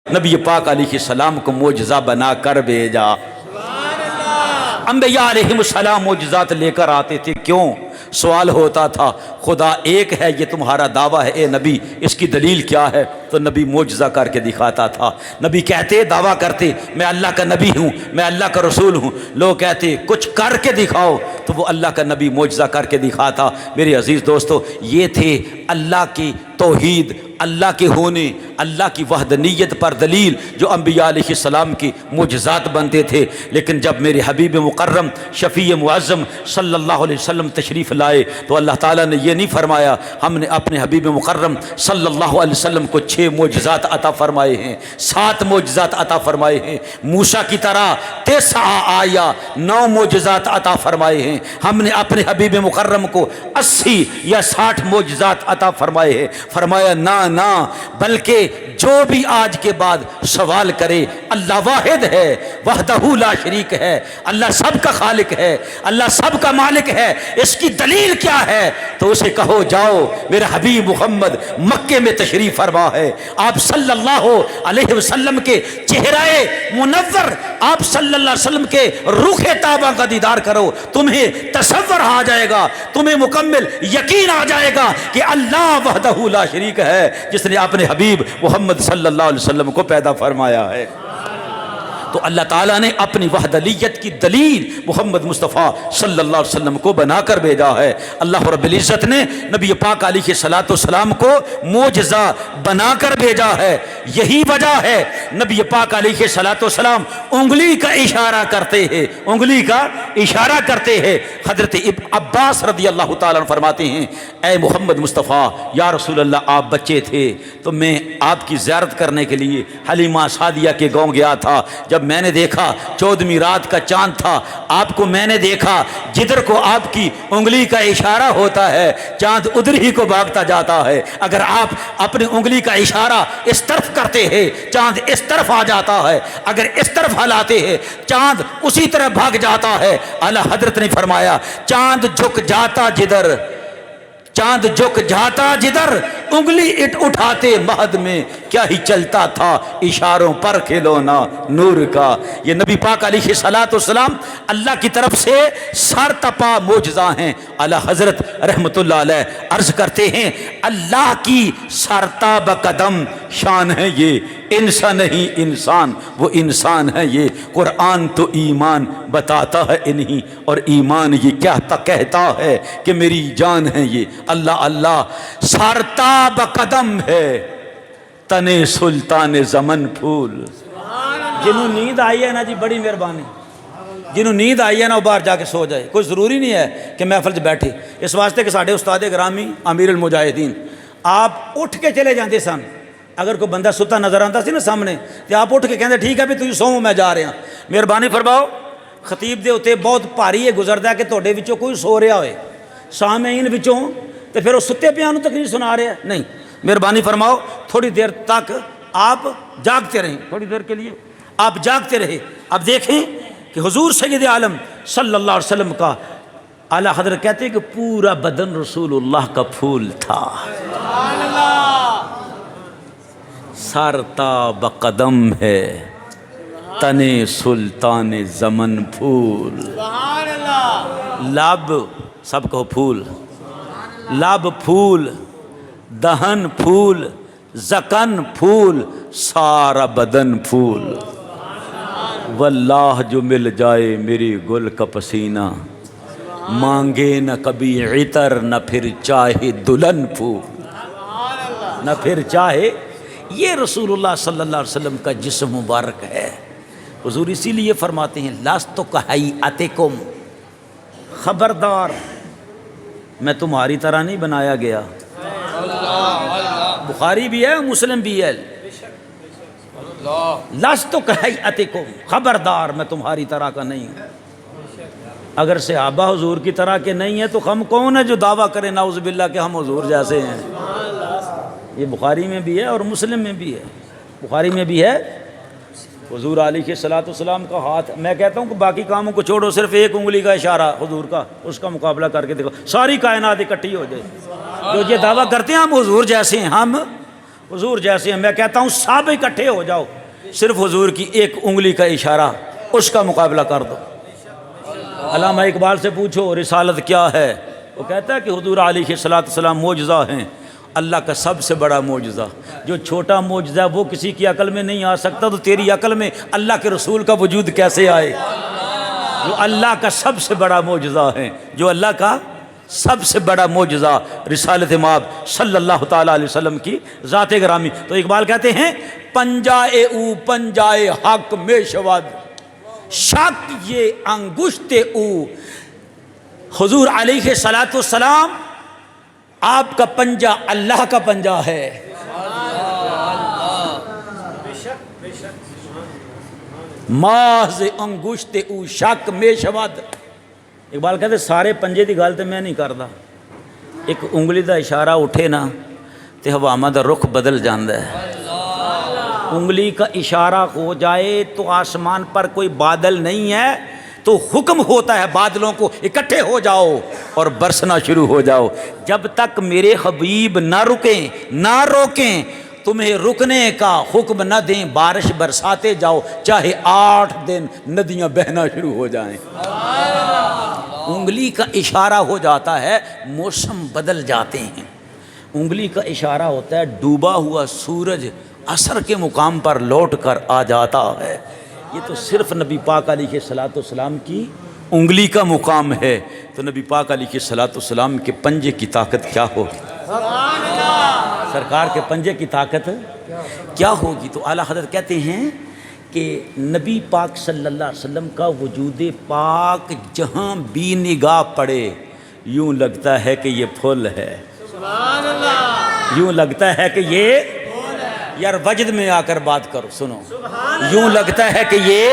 نبی پاک علیہ السلام کو معجزہ بنا کر بھیجا۔ انبیاء علیہم السلام معجزات لے کر آتے تھے، کیوں؟ سوال ہوتا تھا خدا ایک ہے یہ تمہارا دعویٰ ہے اے نبی، اس کی دلیل کیا ہے؟ تو نبی معجزہ کر کے دکھاتا تھا۔ نبی کہتے، دعویٰ کرتے میں اللہ کا نبی ہوں، میں اللہ کا رسول ہوں، لوگ کہتے کچھ کر کے دکھاؤ، تو وہ اللہ کا نبی معجزہ کر کے دکھاتا۔ میرے عزیز دوستو، یہ تھے اللہ کی توحید، اللہ کے ہونے، اللہ کی وحدانیت پر دلیل جو انبیاء علیہ السلام کی معجزات بنتے تھے۔ لیکن جب میرے حبیب مکرم شفیع معظم صلی اللہ علیہ وسلم تشریف لائے تو اللہ تعالیٰ نے یہ نہیں فرمایا ہم نے اپنے حبیب مکرم صلی اللہ علیہ وسلم کو 6 معجزات عطا فرمائے ہیں، 7 معجزات عطا فرمائے ہیں، موسیٰ کی طرح 9 آیا 9 معجزات عطا فرمائے ہیں۔ ہم نے اپنے حبیب مکرم کو 80 یا 60 معجزات عطا فرمائے ہیں۔ فرمایا نہ بلکہ جو بھی آج کے بعد سوال کرے اللہ واحد ہے، وحدہ لا شریک ہے، اللہ سب کا خالق ہے، اللہ سب کا مالک ہے، اس کی دلیل کیا ہے؟ تو اسے کہو جاؤ میرا حبیب محمد مکے میں تشریف فرما ہے، آپ صلی اللہ علیہ وسلم کے چہرہ منور، آپ صلی اللہ علیہ وسلم کے رخ طیبہ کا دیدار کرو، تمہیں تصور آ جائے گا، تمہیں مکمل یقین آ جائے گا کہ اللہ وحدہ لا شریک ہے جس نے اپنے حبیب محمد صلی اللہ علیہ وسلم کو پیدا فرمایا ہے۔ تو اللہ تعالیٰ نے اپنی وحدانیت کی دلیل محمد مصطفیٰ صلی اللہ علیہ وسلم کو بنا کر بھیجا ہے۔ اللہ رب العزت نے نبی پاک علیہ السلام کو معجزہ بنا کر بھیجا ہے۔ یہی وجہ ہے نبی پاک علیہ السلام انگلی کا اشارہ کرتے ہیں، انگلی کا اشارہ کرتے ہیں۔ حضرت عباس رضی اللہ تعالیٰ عنہ فرماتے ہیں اے محمد مصطفیٰ یا رسول اللہ، آپ بچے تھے تو میں آپ کی زیارت کرنے کے لیے حلیمہ سعدیہ کے گاؤں گیا تھا۔ جب میں نے دیکھا 14ویں رات کا چاند تھا، آپ کو میں نے دیکھا جدھر کو آپ کی انگلی کا اشارہ ہوتا ہے چاند ادھر ہی کو بھاگتا جاتا ہے۔ اگر آپ اپنی انگلی کا اشارہ اس طرف کرتے ہیں چاند اس طرف آ جاتا ہے، اگر اس طرف ہلاتے ہیں چاند اسی طرف بھاگ جاتا ہے۔ اعلیٰ حضرت نے فرمایا چاند جھک جاتا جدھر، چاند جھک جاتا جدھر، انگلی اٹھاتے مہد میں کیا ہی چلتا تھا اشاروں پر کھلونا نور کا۔ یہ نبی پاک علیہ السلام اللہ کی طرف سے سر تپا معجزہ ہیں۔ اعلیٰ حضرت رحمت اللہ علیہ عرض کرتے ہیں اللہ کی سرتاب قدم شان ہے یہ، انسان نہیں انسان، وہ انسان ہے یہ۔ قرآن تو ایمان بتاتا ہے انہی، اور ایمان یہ کہتا ہے کہ میری جان ہے یہ۔ اللہ اللہ سرتاب قدم ہے تنے سلطان زمن پھول۔ جنہوں نیند آئی ہے نا جی بڑی مہربانی، جنہوں نیند آئی ہے نا وہ باہر جا کے سو جائے، کوئی ضروری نہیں ہے کہ محفل سے بیٹھے۔ اس واسطے کہ ساڈے استاد گرامی امیر المجاہدین آپ اٹھ کے چلے جاندے سن، اگر کوئی بندہ ستا نظر آتا سی نا سامنے تو آپ اٹھ کے کہندے ٹھیک ہے بھی تسی سو میں جا رہے ہیں۔ مہربانی فرماؤ خطیب دے اتنے بہت بھاری یہ گزرتا ہے کہ تہاڈے وچوں کوئی سو رہا ہوئے سامعین وچوں تو پھر وہ ستے پیاں نوں تقریر سنا رہے ہیں، نہیں۔ مہربانی فرماؤ تھوڑی دیر تک آپ جاگتے رہیں، تھوڑی دیر کے لیے آپ جاگتے رہے۔ اب دیکھیں کہ حضور سید عالم صلی اللہ علیہ وسلم کا اعلیٰ حضرت کہتے ہیں کہ پورا بدن رسول اللہ کا پھول تھا۔ سرتاب قدم ہے تنے سلطان زمن پھول۔ لب سب کو پھول، لب پھول، دہن پھول، زکن پھول، سارا بدن پھول۔ واللہ جو مل جائے میری گل کا پسینہ، مانگے نہ کبھی عطر نہ پھر چاہے دلہن پھول، نہ پھر چاہے۔ یہ رسول اللہ صلی اللہ علیہ وسلم کا جسم مبارک ہے۔ حضور اسی لیے فرماتے ہیں لست کہیئتکم، خبردار میں تمہاری طرح نہیں بنایا گیا۔ بخاری بھی ہے مسلم بھی ہے، لست کہیئتکم، خبردار میں تمہاری طرح کا نہیں ہوں۔ اگر صحابہ حضور کی طرح کے نہیں ہیں تو ہم کون ہیں جو دعویٰ کریں نعوذ باللہ کہ ہم حضور جیسے ہیں۔ یہ بخاری میں بھی ہے اور مسلم میں بھی ہے۔ بخاری میں بھی ہے حضور علیہ السلام کا ہاتھ، میں کہتا ہوں کہ باقی کاموں کو چھوڑو، صرف ایک انگلی کا اشارہ حضور کا، اس کا مقابلہ کر کے دیکھو، ساری کائنات اکٹھی ہو جائے۔ جو یہ دعویٰ کرتے ہیں ہم حضور جیسے ہیں، ہم حضور جیسے ہیں، میں کہتا ہوں سب اکٹھے ہو جاؤ، صرف حضور کی ایک انگلی کا اشارہ، اس کا مقابلہ کر دو۔ علامہ اقبال سے پوچھو رسالت کیا ہے، وہ کہتا ہے کہ حضور علیہ السلام معجزہ ہیں، اللہ کا سب سے بڑا معجزہ۔ جو چھوٹا معجزہ وہ کسی کی عقل میں نہیں آ سکتا، تو تیری عقل میں اللہ کے رسول کا وجود کیسے آئے؟ جو اللہ کا سب سے بڑا معجزہ ہے، جو اللہ کا سب سے بڑا معجزہ رسالت مآب صلی اللہ تعالیٰ علیہ وسلم کی ذات گرامی۔ تو اقبال کہتے ہیں پنجائے او پنجائے حق میں شود، شک یہ انگشت او۔ حضور علیہ السلام آپ کا پنجہ اللہ کا پنجہ ہے۔ محض انگشت او شک میں شود۔ اقبال کہتے سارے پنجے دی گل تے میں نہیں کردا، ایک انگلی دا اشارہ اٹھے نا تے ہواواں دا رخ بدل جاندا ہے۔ انگلی کا اشارہ ہو جائے تو آسمان پر کوئی بادل نہیں ہے تو حکم ہوتا ہے بادلوں کو اکٹھے ہو جاؤ اور برسنا شروع ہو جاؤ۔ جب تک میرے حبیب نہ رکیں نہ روکیں، تمہیں رکنے کا حکم نہ دیں، بارش برساتے جاؤ چاہے 8 دن ندیاں بہنا شروع ہو جائیں۔ انگلی کا اشارہ ہو جاتا ہے موسم بدل جاتے ہیں۔ انگلی کا اشارہ ہوتا ہے ڈوبا ہوا سورج عصر کے مقام پر لوٹ کر آ جاتا ہے۔ یہ تو صرف نبی پاک علیہ السلام کی انگلی کا مقام ہے، تو نبی پاک علیہ السلام کے پنجے کی طاقت کیا ہوگی؟ سرکار کے پنجے کی طاقت کیا ہوگی؟ تو اعلیٰ حضرت کہتے ہیں کہ نبی پاک صلی اللہ علیہ وسلم کا وجود پاک جہاں بھی نگاہ پڑے یوں لگتا ہے کہ یہ پھول ہے، یوں لگتا ہے کہ یہ، یار وجد میں آ کر بات کرو، سنو، یوں لگتا ہے کہ یہ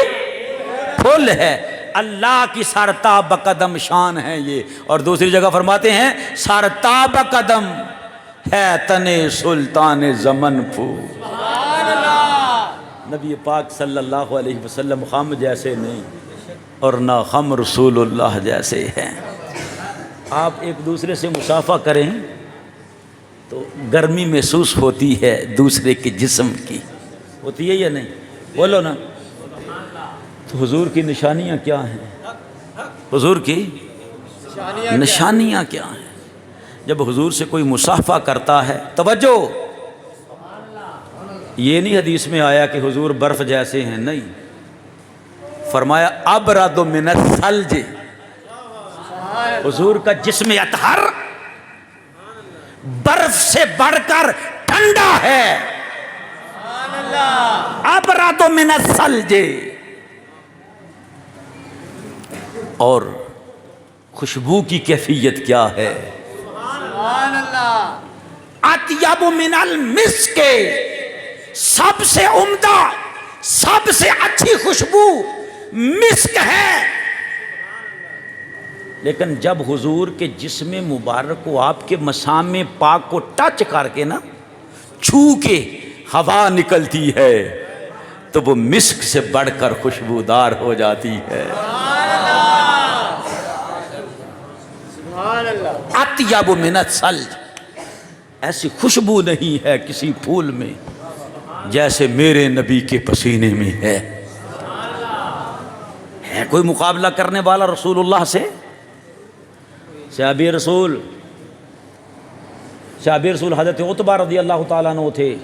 پھول ہے۔ اللہ کی سرتاب قدم شان ہے یہ، اور دوسری جگہ فرماتے ہیں سرتاب قدم ہے تنے سلطان زمن پھول۔ نبی پاک صلی اللہ علیہ وسلم ہم جیسے نہیں اور نہ ہم رسول اللہ جیسے ہیں۔ آپ ایک دوسرے سے مصافحہ کریں تو گرمی محسوس ہوتی ہے دوسرے کے جسم کی، ہوتی ہے یا نہیں؟ بولو نا۔ تو حضور کی نشانیاں کیا ہیں؟ حضور کی نشانیاں کیا ہیں؟ جب حضور سے کوئی مصافحہ کرتا ہے، توجہ، یہ نہیں حدیث میں آیا کہ حضور برف جیسے ہیں، نہیں، فرمایا ابرد من الثلج، حضور کا جسم اطہر برف سے بڑھ کر ٹھنڈا ہے، ابرد من الثلج۔ اور خوشبو کی کیفیت کیا ہے؟ اطیب من المسک، سب سے عمدہ سب سے اچھی خوشبو مسک ہے۔ لیکن جب حضور کے جسم مبارک کو آپ کے مسام پاک کو ٹچ کر کے نا، چھو کے ہوا نکلتی ہے تو وہ مسک سے بڑھ کر خوشبودار ہو جاتی ہے۔ اطیب من الثلج، ایسی خوشبو نہیں ہے کسی پھول میں جیسے میرے نبی کے پسینے میں ہے۔ کوئی مقابلہ کرنے والا رسول اللہ سے؟ صحابی رسول حضرت عتبہ رضی اللہ تعالیٰ عنہ تھے۔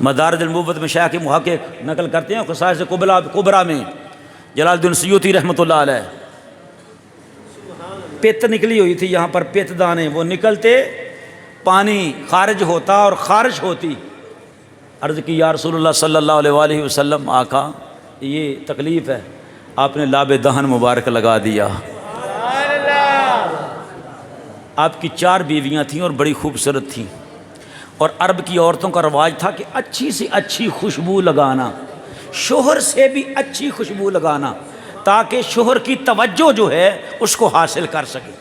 مدارج النبوت میں شیخ محقق نقل کرتے ہیں خصائص کبریٰ میں جلال الدین سیوطی رحمۃ اللہ علیہ، پت نکلی ہوئی تھی یہاں پر، پت دانے، وہ نکلتے پانی خارج ہوتا اور خارج ہوتی۔ عرض کی یا رسول اللہ صلی اللہ علیہ وآلہ وسلم، آقا یہ تکلیف ہے، آپ نے لاب دہن مبارک لگا دیا۔ آپ کی 4 بیویاں تھیں اور بڑی خوبصورت تھیں، اور عرب کی عورتوں کا رواج تھا کہ اچھی سے اچھی خوشبو لگانا، شوہر سے بھی اچھی خوشبو لگانا، تاکہ شوہر کی توجہ جو ہے اس کو حاصل کر سکے۔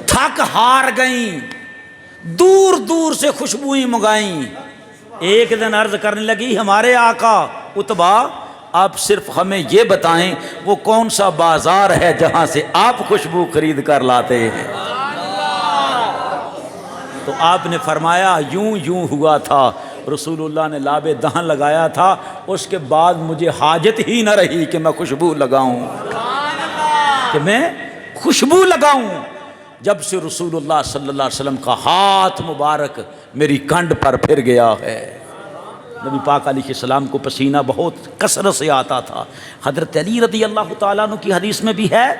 تھک ہار گئیں، دور دور سے خوشبوئیں منگائیں۔ ایک دن عرض کرنے لگی ہمارے آقا عتبہ، آپ صرف ہمیں یہ بتائیں وہ کون سا بازار ہے جہاں سے آپ خوشبو خرید کر لاتے ہیں؟ تو آپ نے فرمایا یوں یوں ہوا تھا، رسول اللہ نے لاب دہن لگایا تھا، اس کے بعد مجھے حاجت ہی نہ رہی کہ میں خوشبو لگاؤں، کہ میں خوشبو لگاؤں۔ جب سے رسول اللہ صلی اللہ علیہ وسلم کا ہاتھ مبارک میری کنڈ پر پھر گیا ہے۔ نبی پاک علیہ السلام کو پسینہ بہت کثرت سے آتا تھا۔ حضرت علی رضی اللہ تعالیٰ عنہ کی حدیث میں بھی ہے،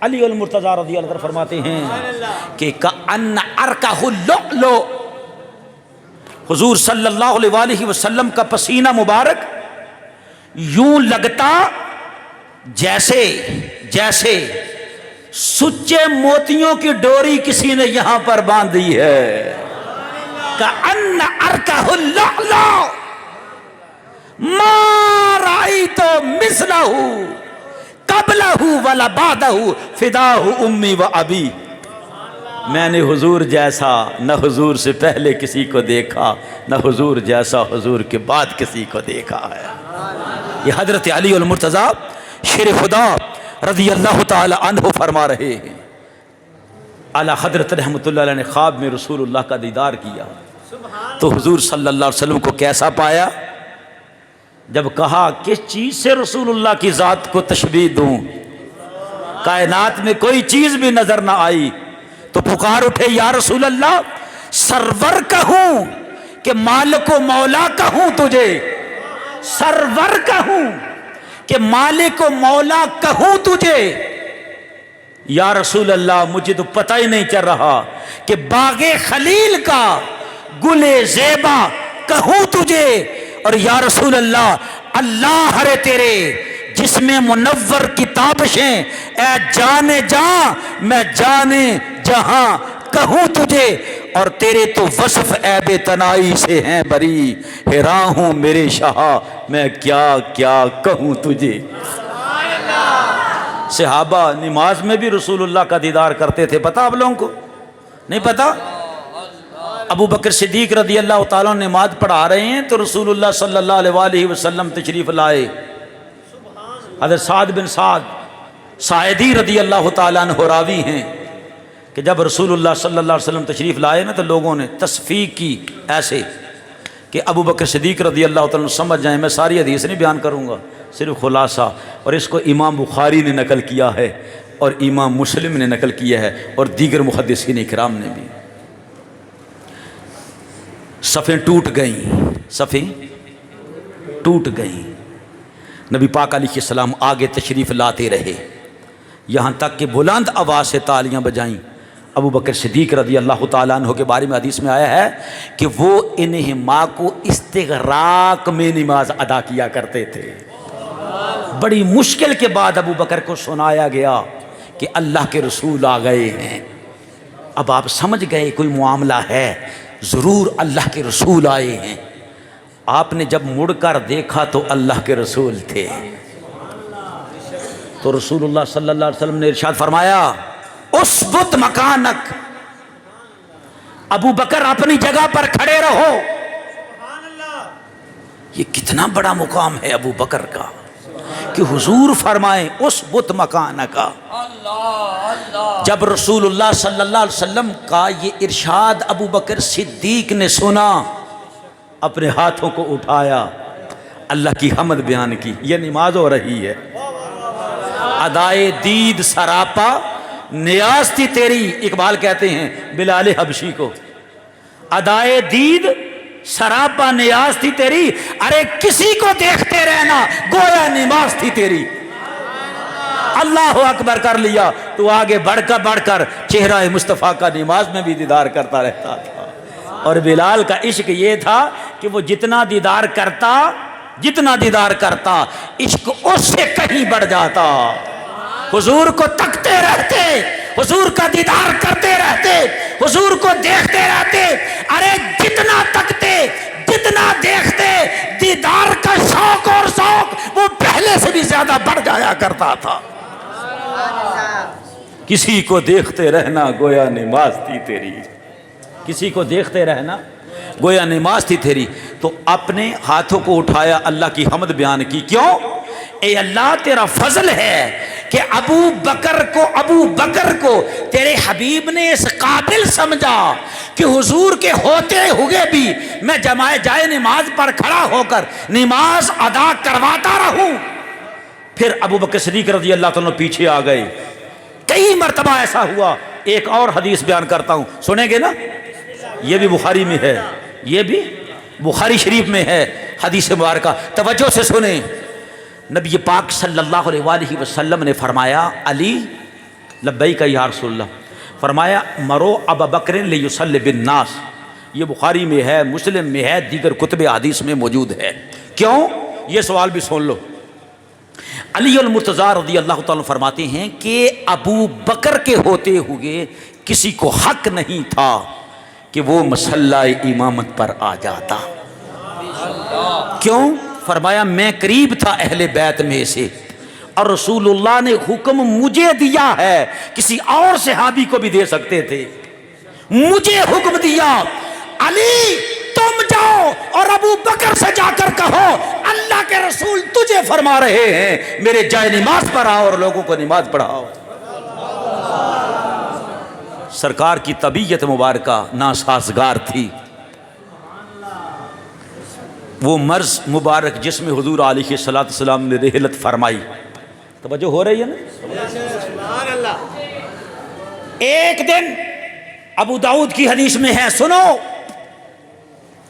علی المرتضیٰ رضی اللہ عنہ فرماتے ہیں کہ کأن عرقہ اللؤلؤ، حضور صلی اللہ علیہ وآلہ وسلم کا پسینہ مبارک یوں لگتا جیسے سچے موتیوں کی ڈوری کسی نے یہاں پر باندھ دی ہے۔ کأن عرقہ اللؤلؤ ما رأیت مثلہ قبلہ ولا بعدہ فداہ امی و ابی، میں نے حضور جیسا نہ حضور سے پہلے کسی کو دیکھا، نہ حضور جیسا حضور کے بعد کسی کو دیکھا ہے۔ یہ حضرت علی المرتضیٰ شیر خدا رضی اللہ تعالی عنہ فرما رہے ہیں۔ اعلیٰ حضرت رحمۃ اللہ علیہ نے خواب میں رسول اللہ کا دیدار کیا تو حضور صلی اللہ علیہ وسلم کو کیسا پایا؟ جب کہا کس چیز سے رسول اللہ کی ذات کو تشبیہ دوں، کائنات میں کوئی چیز بھی نظر نہ آئی، تو پکار اٹھے یا رسول اللہ سرور کہوں کہ مالک و مولا کہوں تجھے، سرور کہوں کہ مالک و مولا کہوں تجھے؟ یا رسول اللہ مجھے تو پتہ ہی نہیں چل رہا کہ باغ خلیل کا گل زیبا کہوں تجھے، اور یا رسول اللہ اللہ ہرے تیرے جس میں منور کی تابشیں، اے جانے جاں میں جانے جہاں کہوں تجھے، اور تیرے تو وصف عیب تنائی سے ہیں بری، حیراں ہوں میرے شاہ میں کیا کیا کہوں تجھے۔ صحابہ نماز میں بھی رسول اللہ کا دیدار کرتے تھے، پتہ آپ لوگوں کو نہیں پتہ؟ ابو بکر صدیق رضی اللہ تعالیٰ نماز پڑھا رہے ہیں تو رسول اللہ صلی اللہ علیہ وآلہ وسلم تشریف لائے۔ حضرت سعد بن سعد ساعدی رضی اللہ تعالیٰ عنہ راوی ہیں کہ جب رسول اللہ صلی اللہ علیہ وسلم تشریف لائے نا تو لوگوں نے تصفیق کی ایسے کہ ابو بکر صدیق رضی اللہ تعالیٰ عنہ سمجھ جائیں، میں ساری حدیث نہیں بیان کروں گا، صرف خلاصہ، اور اس کو امام بخاری نے نقل کیا ہے اور امام مسلم نے نقل کیا ہے اور دیگر محدثین اکرام نے بھی۔ صفیں ٹوٹ گئیں، نبی پاک علیہ السلام آگے تشریف لاتے رہے، یہاں تک کہ بلند آواز سے تالیاں بجائیں۔ ابو بکر صدیق رضی اللہ تعالیٰ عنہ کے بارے میں حدیث میں آیا ہے کہ وہ انہیں ماں کو استغراق میں نماز ادا کیا کرتے تھے۔ بڑی مشکل کے بعد ابو بکر کو سنایا گیا کہ اللہ کے رسول آ گئے ہیں۔ اب آپ سمجھ گئے کوئی معاملہ ہے، ضرور اللہ کے رسول آئے ہیں۔ آپ نے جب مڑ کر دیکھا تو اللہ کے رسول تھے، تو رسول اللہ صلی اللہ علیہ وسلم نے ارشاد فرمایا اسبت مکانک، ابو بکر اپنی جگہ پر کھڑے رہو۔ یہ کتنا بڑا مقام ہے ابو بکر کا کہ حضور فرمائیں اسبت مکانک۔ جب رسول اللہ صلی اللہ علیہ وسلم کا یہ ارشاد ابو بکر صدیق نے سنا، اپنے ہاتھوں کو اٹھایا، اللہ کی حمد بیان کی۔ یہ نماز ہو رہی ہے، ادائے دید سراپا نیاز تھی تیری، اقبال کہتے ہیں بلال حبشی کو، ادائے دید سراپا نیاز تھی تیری، ارے کسی کو دیکھتے رہنا گویا نماز تھی تیری۔ اللہ اکبر کر لیا تو آگے بڑھ کر چہرہ مصطفیٰ کا نماز میں بھی دیدار کرتا رہتا تھا۔ اور بلال کا عشق یہ تھا کہ وہ جتنا دیدار کرتا عشق اس سے کہیں بڑھ جاتا۔ حضور کو تکتے رہتے، حضور کا دیدار کرتے رہتے، حضور کو دیکھتے رہتے، ارے جتنا تکتے جتنا دیکھتے دیدار کا شوق اور ذوق وہ پہلے سے بھی زیادہ بڑھ جایا کرتا تھا۔ کسی کو دیکھتے رہنا گویا نماز تھی تیری، کسی کو دیکھتے رہنا گویا نماز تھی تیری۔ تو اپنے ہاتھوں کو اٹھایا، اللہ کی حمد بیان کی۔ کیوں؟ اے اللہ تیرا فضل ہے کہ ابو بکر کو تیرے حبیب نے اس قابل سمجھا کہ حضور کے ہوتے ہوئے بھی میں جائے نماز پر کھڑا ہو کر نماز ادا کرواتا رہوں. پھر ابو بکر صدیق رضی اللہ تعالیٰ پیچھے آ گئے. کئی مرتبہ ایسا ہوا. ایک اور حدیث بیان کرتا ہوں, سنیں گے نا؟ یہ بھی بخاری میں ہے, یہ بھی بخاری شریف میں ہے حدیث مبارکہ, توجہ سے سنیں. نبی پاک صلی اللہ علیہ وآلہ وسلم نے فرمایا, علی لبیک یا رسول اللہ, فرمایا مرو ابا بکر لیصلی بالناس. یہ بخاری میں ہے, مسلم میں ہے, دیگر کتب حدیث میں موجود ہے. کیوں؟ یہ سوال بھی سن لو. علی المرتضیٰ رضی اللہ تعالیٰ فرماتے ہیں کہ ابو بکر کے ہوتے ہوئے کسی کو حق نہیں تھا کہ وہ مصلی امامت پر آ جاتا. کیوں؟ فرمایا میں قریب تھا اہل بیت میں سے, اور رسول اللہ نے حکم مجھے دیا ہے, کسی اور صحابی کو بھی دے سکتے تھے, مجھے حکم دیا علی تم جاؤ اور ابو بکر سے جا کر کہو اللہ کے رسول تجھے فرما رہے ہیں میرے جائے نماز پر آؤ اور لوگوں کو نماز پڑھاؤ. سرکار کی طبیعت مبارکہ ناسازگار تھی. وہ مرض مبارک جس میں حضور علیہ السلام نے رحلت فرمائی, توجہ ہو رہی ہے نا؟ ایک دن ابو داؤد کی حدیث میں ہے, سنو,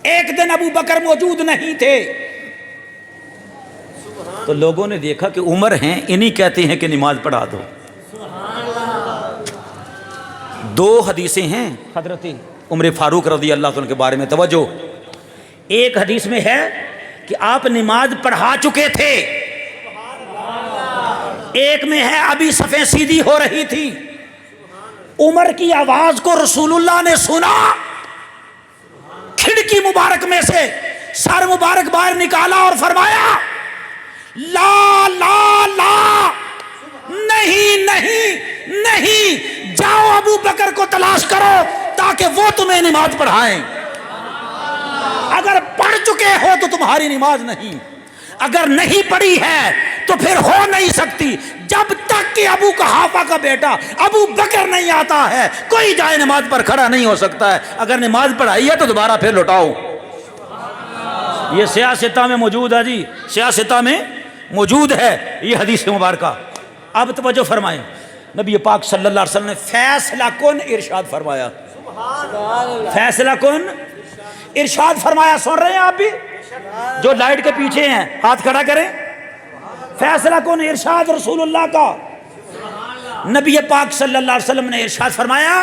ایک دن ابو بکر موجود نہیں تھے, تو لوگوں نے دیکھا کہ عمر ہیں, انہی کہتے ہیں کہ نماز پڑھا دو. دو حدیثیں ہیں حضرت عمر فاروق رضی اللہ عنہ کے بارے میں, توجہ. ایک حدیث میں ہے کہ آپ نماز پڑھا چکے تھے, ایک میں ہے ابھی صفیں سیدھی ہو رہی تھی, عمر کی آواز کو رسول اللہ نے سنا, کھڑکی مبارک میں سے سر مبارک باہر نکالا اور فرمایا لا لا لا, نہیں نہیں نہیں, جاؤ ابو بکر کو تلاش کرو تاکہ وہ تمہیں نماز پڑھائیں. اگر پڑھ چکے ہو تو تمہاری نماز نہیں, اگر نہیں پڑھی ہے تو پھر ہو نہیں سکتی. جب تک کہ ابو قحافہ کا بیٹا ابو بکر نہیں آتا ہے کوئی جائے نماز پر کھڑا نہیں ہو سکتا ہے. اگر نماز پڑھائی ہے تو دوبارہ پھر لوٹاؤ. یہ سیاستہ میں موجود ہے جی, سیاستہ میں موجود ہے یہ حدیث مبارکہ. اب توجہ فرمائیں, نبی پاک صلی اللہ علیہ وسلم نے فیصلہ کن ارشاد فرمایا, فیصلہ کن ارشاد فرمایا. سن رہے ہیں آپ بھی؟ جو لائٹ کے پیچھے ہیں ہاتھ کھڑا کریں. فیصلہ کن ارشاد رسول اللہ کا. نبی پاک صلی اللہ علیہ وسلم نے ارشاد فرمایا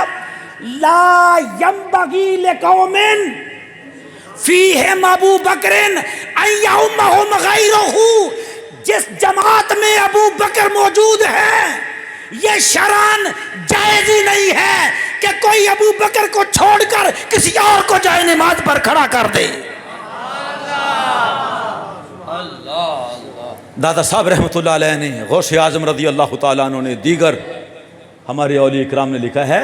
لا ينبغي لقوم فیہم ابو بکر ان یؤمہم غیرہ. جس جماعت میں ابو بکر موجود ہے یہ شرعاً جائز ہی نہیں ہے کہ کوئی ابو بکر کو چھوڑ کر کسی اور کو جائے نماز پر کھڑا کر دے. دادا صاحب رحمۃ اللہ علیہ نے, غوث اعظم رضی اللہ تعالیٰ عنہ نے, دیگر ہمارے اولیاء اکرام نے لکھا ہے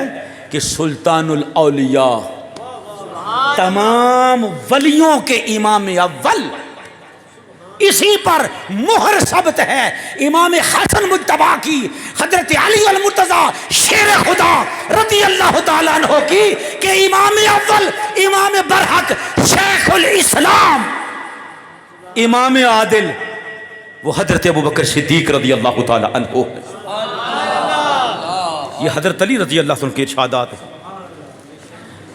کہ سلطان الاولیاء, تمام ولیوں کے امام اول, اسی پر مہر ثبت ہے امام حسن مجتبی کی, حضرت علی المرتضیٰ شیر خدا رضی اللہ تعالیٰ عنہ کی, کہ امام اول امام برحق شیخ الاسلام امام عادل وہ حضرت ابو بکر صدیق رضی اللہ تعالیٰ عنہ. یہ حضرت علی رضی اللہ عنہ کے ارشادات ہیں.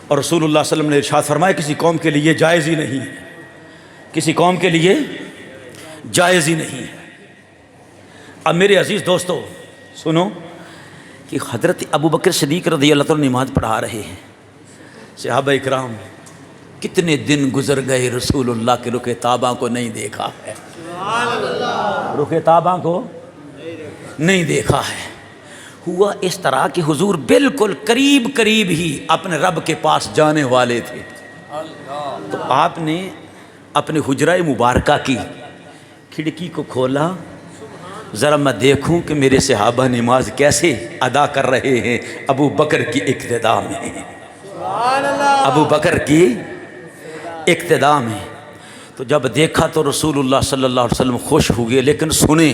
اور رسول اللہ صلی اللہ علیہ وسلم نے ارشاد فرمایا کسی قوم کے لیے جائز ہی نہیں, کسی قوم کے لیے جائز ہی نہیں. اب میرے عزیز دوستو سنو کہ حضرت ابو بکر صدیق رضی اللہ عنہ نماز پڑھا رہے ہیں. صحابہ اکرام کتنے دن گزر گئے رسول اللہ کے رخ طابہ کو نہیں دیکھا ہے, رخ طابہ کو نہیں دیکھا ہے. ہوا اس طرح کہ حضور بالکل قریب قریب ہی اپنے رب کے پاس جانے والے تھے, تو آپ نے اپنے حجرہ مبارکہ کی کھڑکی کو کھولا, ذرا میں دیکھوں کہ میرے صحابہ نماز کیسے ادا کر رہے ہیں ابو بکر کی اقتداء میں, ابو بکر کی اقتداء میں. تو جب دیکھا تو رسول اللہ صلی اللہ علیہ وسلم خوش ہوئے, لیکن سنیں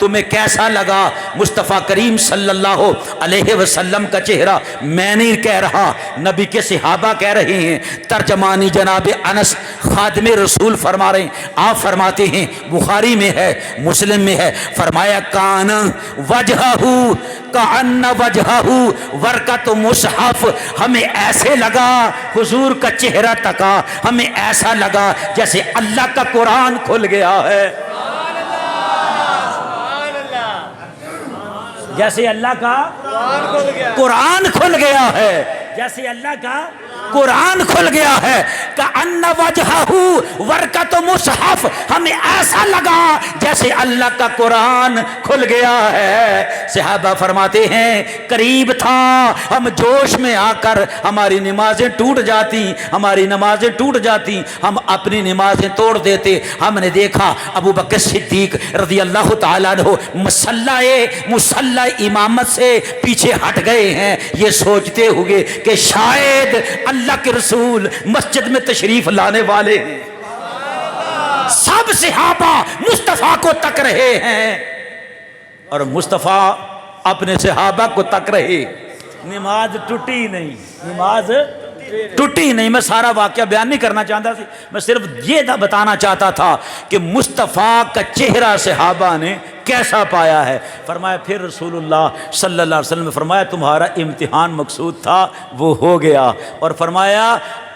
تمہیں کیسا لگا مصطفیٰ کریم صلی اللہ علیہ وسلم کا چہرہ؟ میں نہیں کہہ رہا، نبی کے صحابہ کہہ رہے ہیں۔ ترجمانی جناب انس خادم رسول فرما رہے ہیں، آپ فرماتے ہیں، بخاری میں ہے، مسلم میں ہے، فرمایا کان وجہہ کأن وجہہ ورقۃ مصحف، ہمیں ایسے لگا حضور کا چہرہ تکا، ہمیں ایسا لگا جیسے اللہ کا قرآن کھل گیا ہے، جیسے اللہ کا قرآن کھل گیا ہے، جیسے اللہ کا قرآن کھل گیا ہے۔ کأن وجہہ ورقۃ مصحف، ہمیں ایسا لگا جیسے اللہ کا قرآن کھل گیا ہے۔ صحابہ فرماتے ہیں قریب تھا، ہم جوش میں آ کر ہماری نمازیں ٹوٹ جاتی، ہماری نمازیں ٹوٹ جاتی، ہم اپنی نمازیں توڑ دیتے۔ ہم نے دیکھا ابو بکر صدیق رضی اللہ تعالیٰ عنہ مصلی امامت سے پیچھے ہٹ گئے ہیں، یہ سوچتے ہوئے کہ شاید اللہ کے رسول مسجد میں تشریف لانے والے ہیں۔ سب صحابہ مصطفیٰ کو تک رہے ہیں اور مصطفیٰ اپنے صحابہ کو تک رہے، نماز ٹوٹی نہیں، نماز ٹوٹی نہیں۔ میں سارا واقعہ بیان نہیں کرنا چاہتا تھا، میں صرف یہ بتانا چاہتا تھا کہ مصطفیٰ کا چہرہ صحابہ نے کیسا پایا ہے۔ فرمایا پھر رسول اللہ صلی اللہ علیہ وسلم نے فرمایا تمہارا امتحان مقصود تھا، وہ ہو گیا، اور فرمایا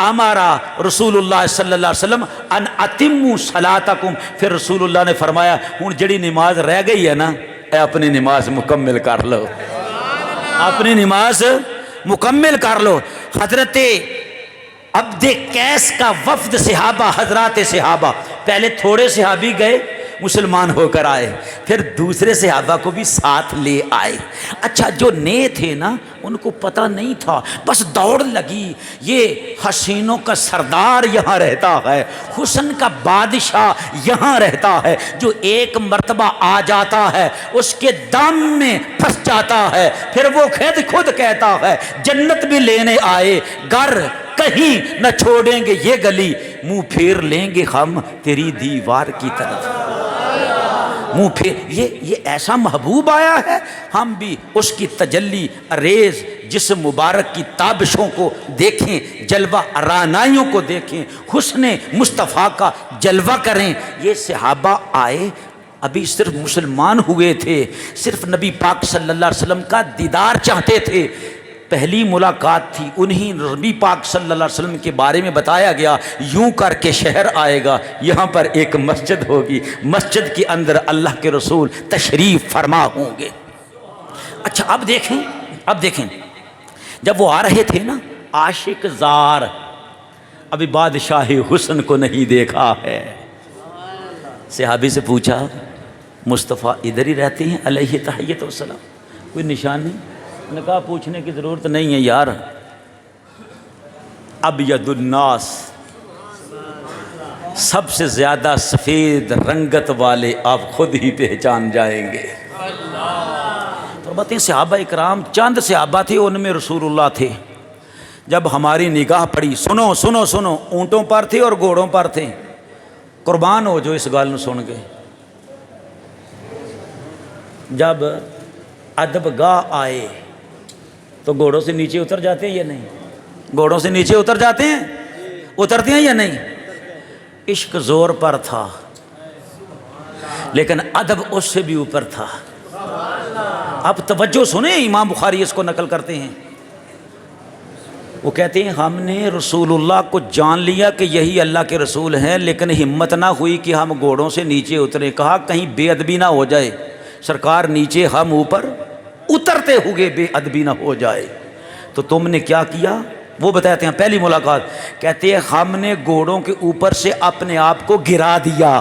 امارا رسول اللہ صلی اللہ علیہ وسلم ان اتموا صلاتکم، پھر رسول اللہ نے فرمایا ہن جڑی نماز رہ گئی ہے نا، اے اپنی نماز مکمل کر لو، اپنی نماز مکمل کر لو۔ حضرت عبد قیس کا وفد صحابہ، حضرات صحابہ، پہلے تھوڑے صحابی گئے مسلمان ہو کر آئے، پھر دوسرے صحابہ کو بھی ساتھ لے آئے۔ اچھا جو نئے تھے نا ان کو پتہ نہیں تھا، بس دوڑ لگی، یہ حسینوں کا سردار یہاں رہتا ہے، حسن کا بادشاہ یہاں رہتا ہے، جو ایک مرتبہ آ جاتا ہے اس کے دم میں پھنس جاتا ہے، پھر وہ خود کہتا ہے جنت بھی لینے آئے گر کہیں نہ چھوڑیں گے یہ گلی، منہ پھیر لیں گے ہم تیری دیوار کی طرف، منہ پھیر۔ یہ ایسا محبوب آیا ہے، ہم بھی اس کی تجلی ریز جسم مبارک کی تابشوں کو دیکھیں، جلوہ رانائیوں کو دیکھیں، حسن مصطفیٰ کا جلوہ کریں۔ یہ صحابہ آئے، ابھی صرف مسلمان ہوئے تھے، صرف نبی پاک صلی اللہ علیہ وسلم کا دیدار چاہتے تھے، پہلی ملاقات تھی، انہی نبی پاک صلی اللہ علیہ وسلم کے بارے میں بتایا گیا، یوں کر کے شہر آئے گا، یہاں پر ایک مسجد ہوگی، مسجد کے اندر اللہ کے رسول تشریف فرما ہوں گے۔ اچھا اب دیکھیں جب وہ آ رہے تھے نا، عاشق زار ابھی بادشاہ حسن کو نہیں دیکھا ہے، صحابی سے پوچھا مصطفیٰ ادھر ہی رہتے ہیں علیہ تحیت والسلام، کوئی نشان نہیں؟ نے کہا پوچھنے کی ضرورت نہیں ہے یار، ابید الناس، سب سے زیادہ سفید رنگت والے آپ خود ہی پہچان جائیں گے۔ تو بتائیں صحابہ اکرام، چند صحابہ تھے ان میں رسول اللہ تھے، جب ہماری نگاہ پڑی، سنو سنو سنو، اونٹوں پر تھے اور گھوڑوں پر تھے، قربان ہو جو اس گل نو سن کے، جب ادب گاہ آئے تو گھوڑوں سے نیچے اتر جاتے ہیں یا نہیں؟ گھوڑوں سے نیچے اتر جاتے ہیں، اترتے ہیں یا نہیں؟ عشق زور پر تھا لیکن ادب اس سے بھی اوپر تھا۔ اب توجہ سنیں، امام بخاری اس کو نقل کرتے ہیں، وہ کہتے ہیں ہم نے رسول اللہ کو جان لیا کہ یہی اللہ کے رسول ہیں، لیکن ہمت نہ ہوئی کہ ہم گھوڑوں سے نیچے اترے، کہا کہیں بے ادبی نہ ہو جائے، سرکار نیچے ہم اوپر، اترتے ہوئے بے ادبی نہ ہو جائے۔ تو تم نے کیا کیا؟ وہ بتاتے ہیں پہلی ملاقات، کہتے ہیں ہم نے گھوڑوں کے اوپر سے اپنے آپ کو گرا دیا،